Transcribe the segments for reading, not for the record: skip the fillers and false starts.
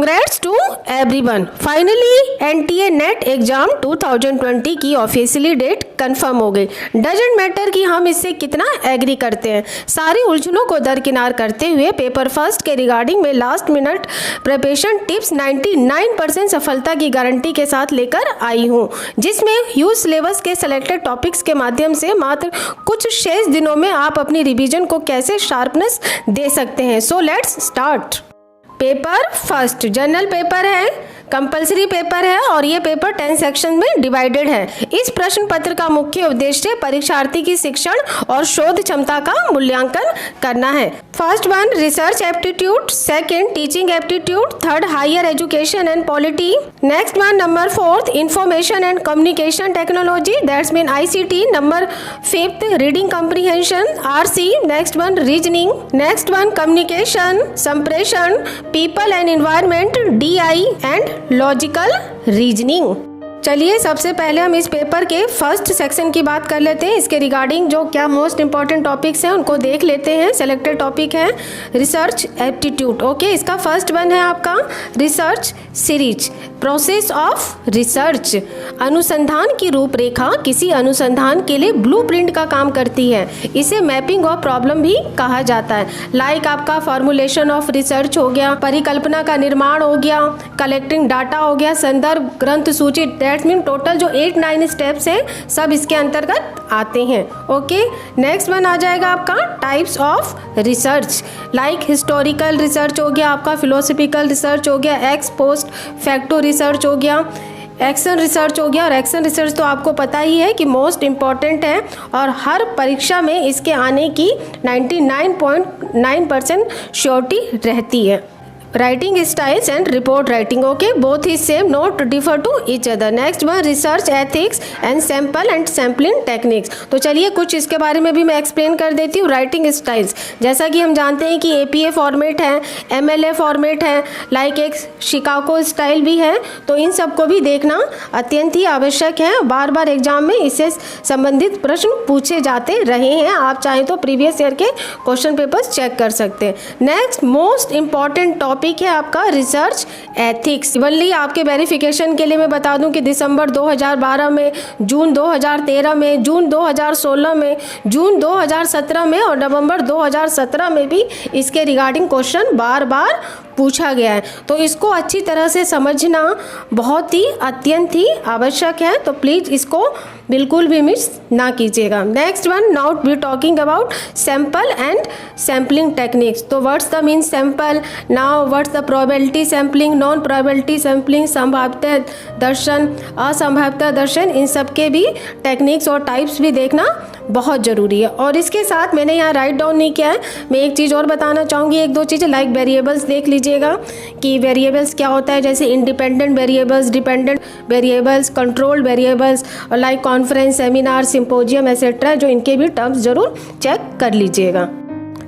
Congrats to everyone. Finally, NTA net exam 2020 की officially date confirm हो गई. Doesn't matter कि हम इससे कितना एग्री करते हैं. सारी उलझनों को दरकिनार करते हुए पेपर फर्स्ट के रिगार्डिंग में लास्ट मिनट प्रिपरेशन टिप्स 99% सफलता की गारंटी के साथ लेकर आई हूँ, जिसमें ह्यूज सिलेबस के सिलेक्टेड टॉपिक्स के माध्यम से मात्र कुछ शेष दिनों में आप अपनी रिवीजन को कैसे शार्पनेस दे सकते हैं. So let's start. Paper first general paper है, कंपलसरी पेपर है और ये पेपर 10 सेक्शन में डिवाइडेड है. इस प्रश्न पत्र का मुख्य उद्देश्य परीक्षार्थी की शिक्षण और शोध क्षमता का मूल्यांकन करना है. First one research aptitude, second teaching aptitude, third higher education and polity. Next one number fourth information and communication technology, that's mean ICT. Number fifth reading comprehension RC. Next one reasoning. Next one communication संप्रेषण, people and environment DI and logical reasoning. चलिए सबसे पहले हम इस paper के first section की बात कर लेते हैं. इसके रिगार्डिंग जो क्या मोस्ट इंपॉर्टेंट टॉपिक्स हैं उनको देख लेते हैं. सेलेक्टेड टॉपिक है रिसर्च एप्टीट्यूड. ओके, इसका फर्स्ट वन है आपका research series, process of research. अनुसंधान की रूपरेखा किसी अनुसंधान के लिए ब्लूप्रिंट का काम करती है. इसे मैपिंग ऑफ प्रॉब्लम भी कहा जाता है. लाइक आपका फॉर्मुलेशन ऑफ रिसर्च हो गया, परिकल्पना का निर्माण हो गया, कलेक्टिंग डाटा हो गया, संदर्भ ग्रंथ सूची. दैट्स मीन टोटल जो 8-9 स्टेप्स हैं सब इसके अंतर्गत आते हैं. ओके, नेक्स्ट वन आ जाएगा आपका types of research. Like historical research हो गया, आपका फिलोसफिकल रिसर्च हो गया, एक्स पोस्ट फैक्टो रिसर्च हो गया, एक्शन रिसर्च हो गया. और एक्शन रिसर्च तो आपको पता ही है कि मोस्ट इम्पॉर्टेंट है और हर परीक्षा में इसके आने की 99.9% श्योरिटी रहती है. Writing styles and report writing. Okay, both is same, not differ to each other. Next one research ethics and sample and sampling techniques. तो चलिए कुछ इसके बारे में भी मैं एक्सप्लेन कर देती हूँ. राइटिंग स्टाइल्स, जैसा कि हम जानते हैं कि APA फॉर्मेट है, MLA फॉर्मेट है, लाइक एक शिकागो स्टाइल भी है. तो इन सबको भी देखना अत्यंत ही आवश्यक है. बार बार एग्जाम में इससे संबंधित प्रश्न पूछे जाते रहे हैं. आप चाहें तो प्रीवियस ईयर के क्वेश्चन पेपर्स चेक कर सकते हैं. नेक्स्ट मोस्ट इंपॉर्टेंट टॉपिक है आपका रिसर्च एथिक्स. इवनली आपके वेरिफिकेशन के लिए मैं बता दूं कि दिसंबर 2012 में, जून 2013 में, जून 2016 में, जून 2017 में और नवंबर 2017 में भी इसके रिगार्डिंग क्वेश्चन बार बार पूछा गया है. तो इसको अच्छी तरह से समझना बहुत ही अत्यंत ही आवश्यक है. तो प्लीज़ इसको बिल्कुल भी मिस ना कीजिएगा. Next one now we talking about sample and sampling techniques. तो what's the mean sample, now what's the probability sampling, non probability sampling, संभाव्यता दर्शन, असंभाव्यता दर्शन, इन सब के भी टेक्निक्स और टाइप्स भी देखना बहुत ज़रूरी है. और इसके साथ मैंने यहाँ राइट डाउन नहीं किया है. मैं एक चीज़ और बताना चाहूँगी, एक दो चीज़ें लाइक वेरिएबल्स देख लीजिएगा कि वेरिएबल्स क्या होता है. जैसे independent variables, dependent variables, controlled variables और like conference, seminar, symposium etcetera, जो इनके भी टर्म्स जरूर चेक कर लीजिएगा.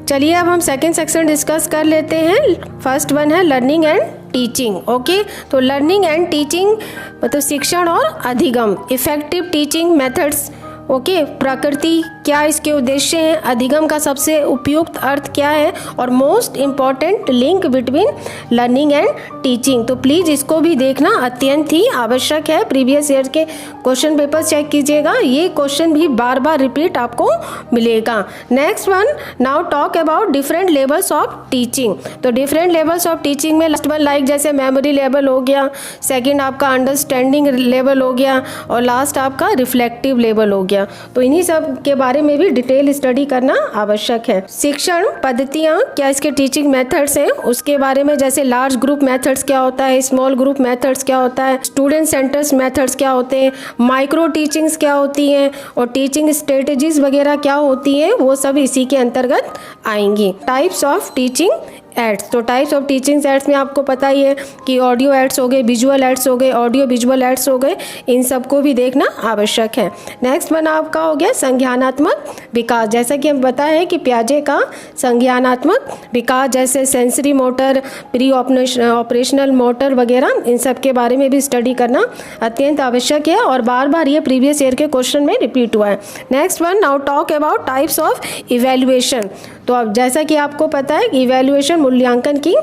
चलिए अब हम सेकेंड सेक्शन डिस्कस कर लेते हैं. फर्स्ट वन है लर्निंग एंड टीचिंग. ओके, तो लर्निंग एंड टीचिंग मतलब शिक्षण और अधिगम, इफेक्टिव टीचिंग मेथड्स. ओके, प्रकृति क्या इसके उद्देश्य हैं, अधिगम का सबसे उपयुक्त अर्थ क्या है और most important link between learning and teaching. तो प्लीज़ इसको भी देखना अत्यंत ही आवश्यक है. प्रीवियस ईयर के क्वेश्चन पेपर चेक कीजिएगा, ये क्वेश्चन भी बार बार रिपीट आपको मिलेगा. Next one now talk about different levels of teaching. तो डिफरेंट लेवल्स ऑफ टीचिंग में लास्ट वन लाइक जैसे मेमोरी लेवल हो गया, सेकेंड आपका अंडरस्टैंडिंग लेवल हो गया और लास्ट आपका रिफ्लेक्टिव लेवल हो गया. तो इन्हीं सब के बारे में भी डिटेल स्टडी करना आवश्यक है. शिक्षण पद्धतियाँ क्या इसके टीचिंग मेथड्स हैं उसके बारे में, जैसे लार्ज ग्रुप मेथड्स क्या होता है, स्मॉल ग्रुप मेथड्स क्या होता है, स्टूडेंट सेंटर्स मेथड्स क्या होते हैं, माइक्रो टीचिंग्स क्या होती हैं और टीचिंग स्ट्रेटजीज वगैरह क्या होती हैं, वो सब इसी के अंतर्गत आएंगी. Types of teaching ads. तो टाइप्स ऑफ टीचिंग एड्स में आपको पता ही है कि ऑडियो एड्स हो गए, विजुअल एड्स हो गए, ऑडियो विजुअल एड्स हो गए, इन सबको भी देखना आवश्यक है. नेक्स्ट वन आपका हो गया संज्ञानात्मक विकास. जैसा कि हम बताया है कि पियाजे का संज्ञानात्मक विकास जैसे sensory motor, pre operational motor वगैरह, इन सब के बारे में भी स्टडी करना अत्यंत आवश्यक है और बार बार ये प्रीवियस ईयर के क्वेश्चन में रिपीट हुआ है. Next one now talk about types of evaluation. तो अब जैसा कि आपको पता है कि इवेल्युएशन मूल्यांकन की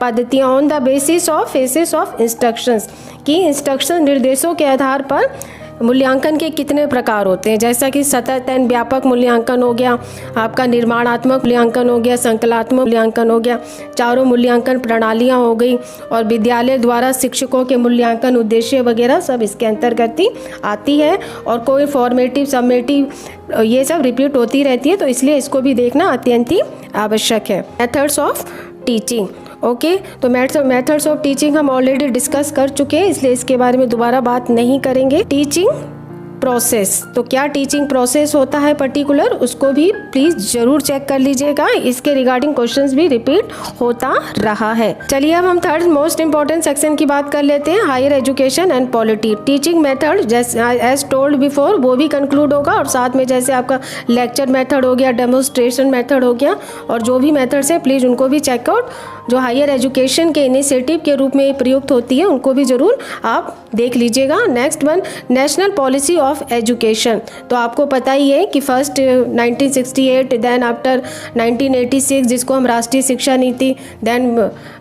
पद्धतियाँ on the basis of faces of instructions, कि इंस्ट्रक्शन निर्देशों के आधार पर मूल्यांकन के कितने प्रकार होते हैं, जैसा कि सतत एंड व्यापक मूल्यांकन हो गया, आपका निर्माणात्मक मूल्यांकन हो गया, संकलात्मक मूल्यांकन हो गया, चारों मूल्यांकन प्रणालियां हो गई, और विद्यालय द्वारा शिक्षकों के मूल्यांकन उद्देश्य वगैरह सब इसके अंतर्गत ही आती है। और कोई फॉर्मेटिव सबमेटिव ये सब रिपीट होती रहती है, तो इसलिए इसको भी देखना अत्यंत ही आवश्यक है। मेथड्स ऑफ टीचिंग, ओके, तो मेथड्स ऑफ टीचिंग हम ऑलरेडी डिस्कस कर चुके हैं, इसलिए इसके बारे में दोबारा बात नहीं करेंगे। टीचिंग प्रोसेस, तो क्या टीचिंग प्रोसेस होता है पर्टिकुलर, उसको भी प्लीज जरूर चेक कर लीजिएगा, इसके रिगार्डिंग क्वेश्चंस भी रिपीट होता रहा है। चलिए अब हम थर्ड मोस्ट इंपॉर्टेंट सेक्शन की बात कर लेते हैं, higher education and polity. Teaching method जैसे एज टोल्ड बिफोर वो भी कंक्लूड होगा, और साथ में जैसे आपका लेक्चर मेथड हो गया, डेमोन्स्ट्रेशन मेथड हो गया, और जो भी मेथड्स है प्लीज उनको भी चेकआउट, जो हायर एजुकेशन के इनिशिएटिव के रूप में प्रयुक्त होती है उनको भी जरूर आप देख लीजिएगा। Next one, national policy of education, तो आपको पता ही है कि फर्स्ट 1968, देन आफ्टर 1986 जिसको हम राष्ट्रीय शिक्षा नीति, देन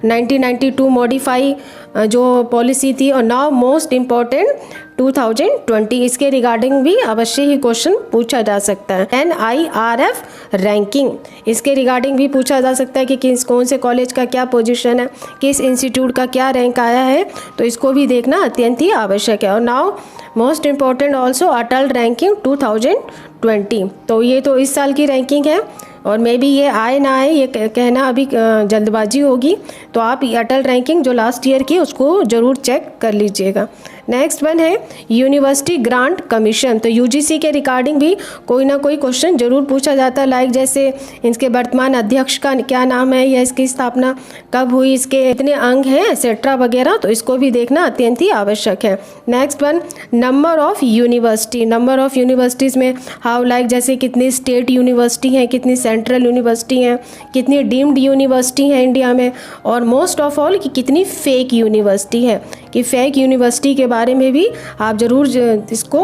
1992 मॉडिफाई जो पॉलिसी थी, और नाउ मोस्ट इम्पॉर्टेंट 2020, इसके रिगार्डिंग भी अवश्य ही क्वेश्चन पूछा जा सकता है। NIRF रैंकिंग, इसके रिगार्डिंग भी पूछा जा सकता है कि कौन से कॉलेज का क्या पोजीशन है, किस इंस्टीट्यूट का क्या रैंक आया है, तो इसको भी देखना अत्यंत ही आवश्यक है। और नाउ मोस्ट इम्पॉर्टेंट ऑल्सो अटल रैंकिंग 2020, तो ये तो इस साल की रैंकिंग है, और मे बी ये आए ना आए ये कहना अभी जल्दबाजी होगी, तो आप अटल रैंकिंग जो लास्ट ईयर की उसको ज़रूर चेक कर लीजिएगा। नेक्स्ट वन है यूनिवर्सिटी ग्रांट कमीशन, तो UGC के रिगार्डिंग भी कोई ना कोई क्वेश्चन जरूर पूछा जाता है, लाइक जैसे इसके वर्तमान अध्यक्ष का क्या नाम है, या इसकी स्थापना कब हुई, इसके इतने अंग हैं एक्सेट्रा वगैरह, तो इसको भी देखना अत्यंत ही आवश्यक है। Next one, number of university, number of universities में हाउ, लाइक जैसे कितनी स्टेट यूनिवर्सिटी हैं, कितनी सेंट्रल यूनिवर्सिटी हैं, कितनी डीम्ड यूनिवर्सिटी हैं इंडिया में, और मोस्ट ऑफ ऑल कि कितनी फेक यूनिवर्सिटी है, कि फेक यूनिवर्सिटी के बारे में भी आप ज़रूर इसको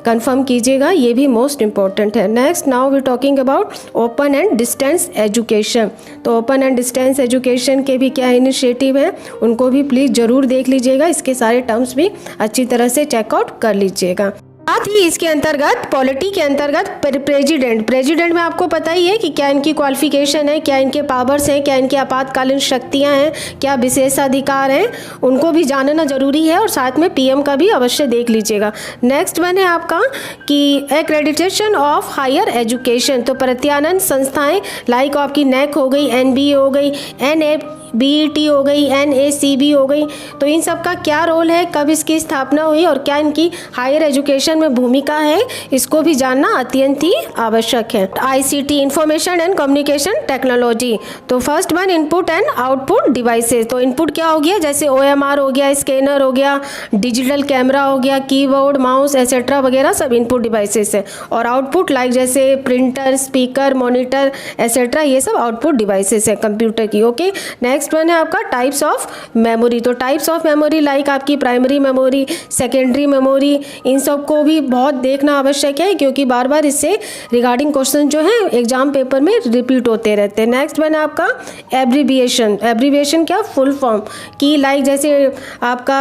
कंफर्म कीजिएगा, ये भी मोस्ट इम्पॉर्टेंट है। Next, now we talking about open and distance education, तो ओपन एंड डिस्टेंस एजुकेशन के भी क्या इनिशिएटिव है उनको भी प्लीज़ ज़रूर देख लीजिएगा, इसके सारे टर्म्स भी अच्छी तरह से चेकआउट कर लीजिएगा। साथ ही इसके अंतर्गत पॉलिटी के अंतर्गत प्रेसिडेंट में आपको पता ही है कि क्या इनकी क्वालिफिकेशन है, क्या इनके पावर्स हैं, क्या इनके आपातकालीन शक्तियां हैं, क्या विशेषाधिकार हैं, उनको भी जानना जरूरी है, और साथ में PM का भी अवश्य देख लीजिएगा। नेक्स्ट वन है आपका कि एक्रेडिटेशन ऑफ हायर एजुकेशन, तो प्रत्यानन संस्थाएं लाइक आपकी NAC हो गई, NBA हो गई, NABET हो गई, NACB हो गई, तो इन सब का क्या रोल है, कब इसकी स्थापना हुई, और क्या इनकी हायर एजुकेशन में भूमिका है, इसको भी जानना अत्यंत ही आवश्यक है। ICT, information and communication technology, तो first one input and output devices, तो इनपुट क्या हो गया, जैसे OMR हो गया, स्कैनर हो गया, डिजिटल कैमरा हो गया, कीबोर्ड, माउस एसेट्रा वगैरह सब इनपुट डिवाइसेस है, और आउटपुट लाइक जैसे प्रिंटर, स्पीकर, मॉनिटर एसेट्रा, ये सब आउटपुट डिवाइसेस है कंप्यूटर की। ओके, नेक्स्ट वन है आपका टाइप्स ऑफ मेमोरी, तो टाइप्स ऑफ मेमोरी लाइक आपकी प्राइमरी मेमोरी, सेकेंडरी मेमोरी, इन सब को भी बहुत देखना आवश्यक है, क्योंकि बार बार इससे रिगार्डिंग क्वेश्चन जो है एग्जाम पेपर में रिपीट होते रहते हैं। नेक्स्ट वन है आपका एब्रीविएशन क्या, फुल फॉर्म की, लाइक जैसे आपका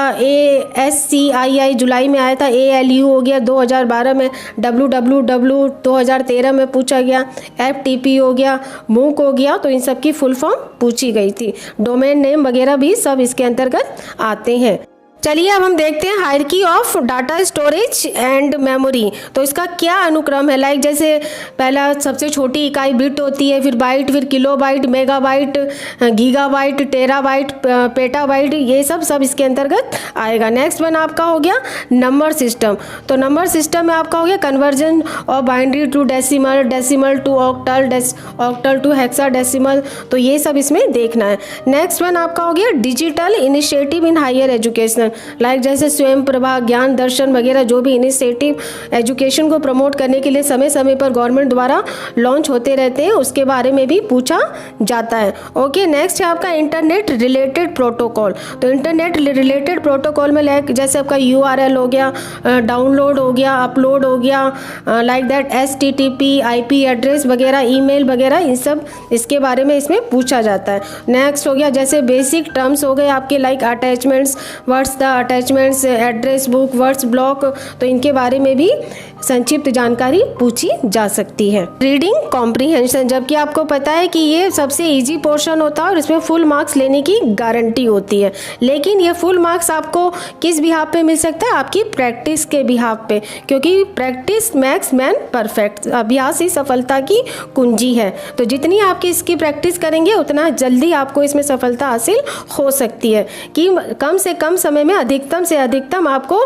ASCII जुलाई में आया था, ALU हो गया 2012 में, WWW 2013 में पूछा गया, FTP हो गया, MOOC हो गया, तो इन सब की फुल फॉर्म पूछी गई थी। डोमेन नेम वगैरह भी सब इसके अंतर्गत आते हैं। चलिए अब हम देखते हैं hierarchy of data storage and memory, तो इसका क्या अनुक्रम है, लाइक जैसे पहला सबसे छोटी इकाई बिट होती है, फिर बाइट, फिर kilobyte, megabyte, gigabyte, terabyte, petabyte, ये सब इसके अंतर्गत आएगा। नेक्स्ट वन आपका हो गया नंबर सिस्टम, तो नंबर सिस्टम में आपका हो गया conversion of binary to decimal, decimal to octal, octal to hexadecimal, तो ये सब इसमें देखना है। नेक्स्ट वन आपका हो गया digital initiative in higher education, like जैसे स्वयं प्रभा, ज्ञान दर्शन वगैरह जो भी इनिशिएटिव एजुकेशन को प्रमोट करने के लिए समय समय पर गवर्नमेंट द्वारा लॉन्च होते रहते हैं, उसके बारे में भी पूछा जाता है। ओके, नेक्स्ट है आपका इंटरनेट रिलेटेड प्रोटोकॉल। तो इंटरनेट रिलेटेड प्रोटोकॉल में लाइक जैसे आपका URL हो गया, डाउनलोड हो गया, अपलोड हो गया, like that STTP, IP address वगैरह, ईमेल वगैरह, इन सब इसके बारे में इसमें पूछा जाता है। नेक्स्ट हो गया जैसे बेसिक टर्म्स हो गए आपके like attachments, what's the attachments, address book, what's block, तो इनके बारे में भी संक्षिप्त जानकारी पूछी जा सकती है। रीडिंग कॉम्प्रीहेंशन, जबकि आपको पता है कि ये सबसे इजी पोर्शन होता है और इसमें फुल मार्क्स लेने की गारंटी होती है, लेकिन ये फुल मार्क्स आपको किस बिहाफ पे मिल सकता है? आपकी प्रैक्टिस के बिहाफ पे, क्योंकि प्रैक्टिस मैक्स मैन परफेक्ट, अभ्यास ही सफलता की कुंजी है। तो जितनी आपकी इसकी प्रैक्टिस करेंगे उतना जल्दी आपको इसमें सफलता हासिल हो सकती है कि कम से कम समय में अधिकतम से अधिकतम आपको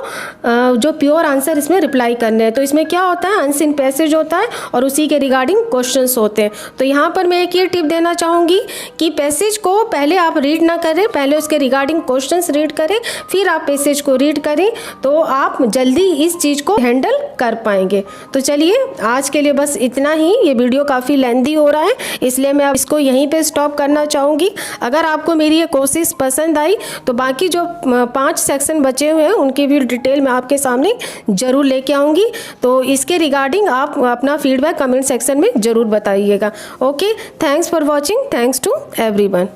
जो प्योर आंसर इसमें रिप्लाई करने हैं। तो इसमें क्या होता है, अनसीन पैसेज होता है और उसी के रिगार्डिंग क्वेश्चंस होते हैं। तो यहाँ पर मैं एक ये टिप देना चाहूँगी कि पैसेज को पहले आप रीड ना करें, पहले उसके रिगार्डिंग क्वेश्चंस रीड करें, फिर आप पैसेज को रीड करें, तो आप जल्दी इस चीज़ को हैंडल कर पाएंगे। तो चलिए आज के लिए बस इतना ही। ये वीडियो काफ़ी लेंथी हो रहा है, इसलिए मैं इसको यहीं पे स्टॉप करना चाहूँगी। अगर आपको मेरी ये कोशिश पसंद आई तो बाकी जो 5 सेक्शन बचे हुए हैं उनकी भी डिटेल मैं आपके सामने ज़रूर लेके आऊँगी। तो इसके रिगार्डिंग आप अपना फीडबैक कमेंट सेक्शन में ज़रूर बताइएगा। Okay, thanks for watching, thanks to everyone.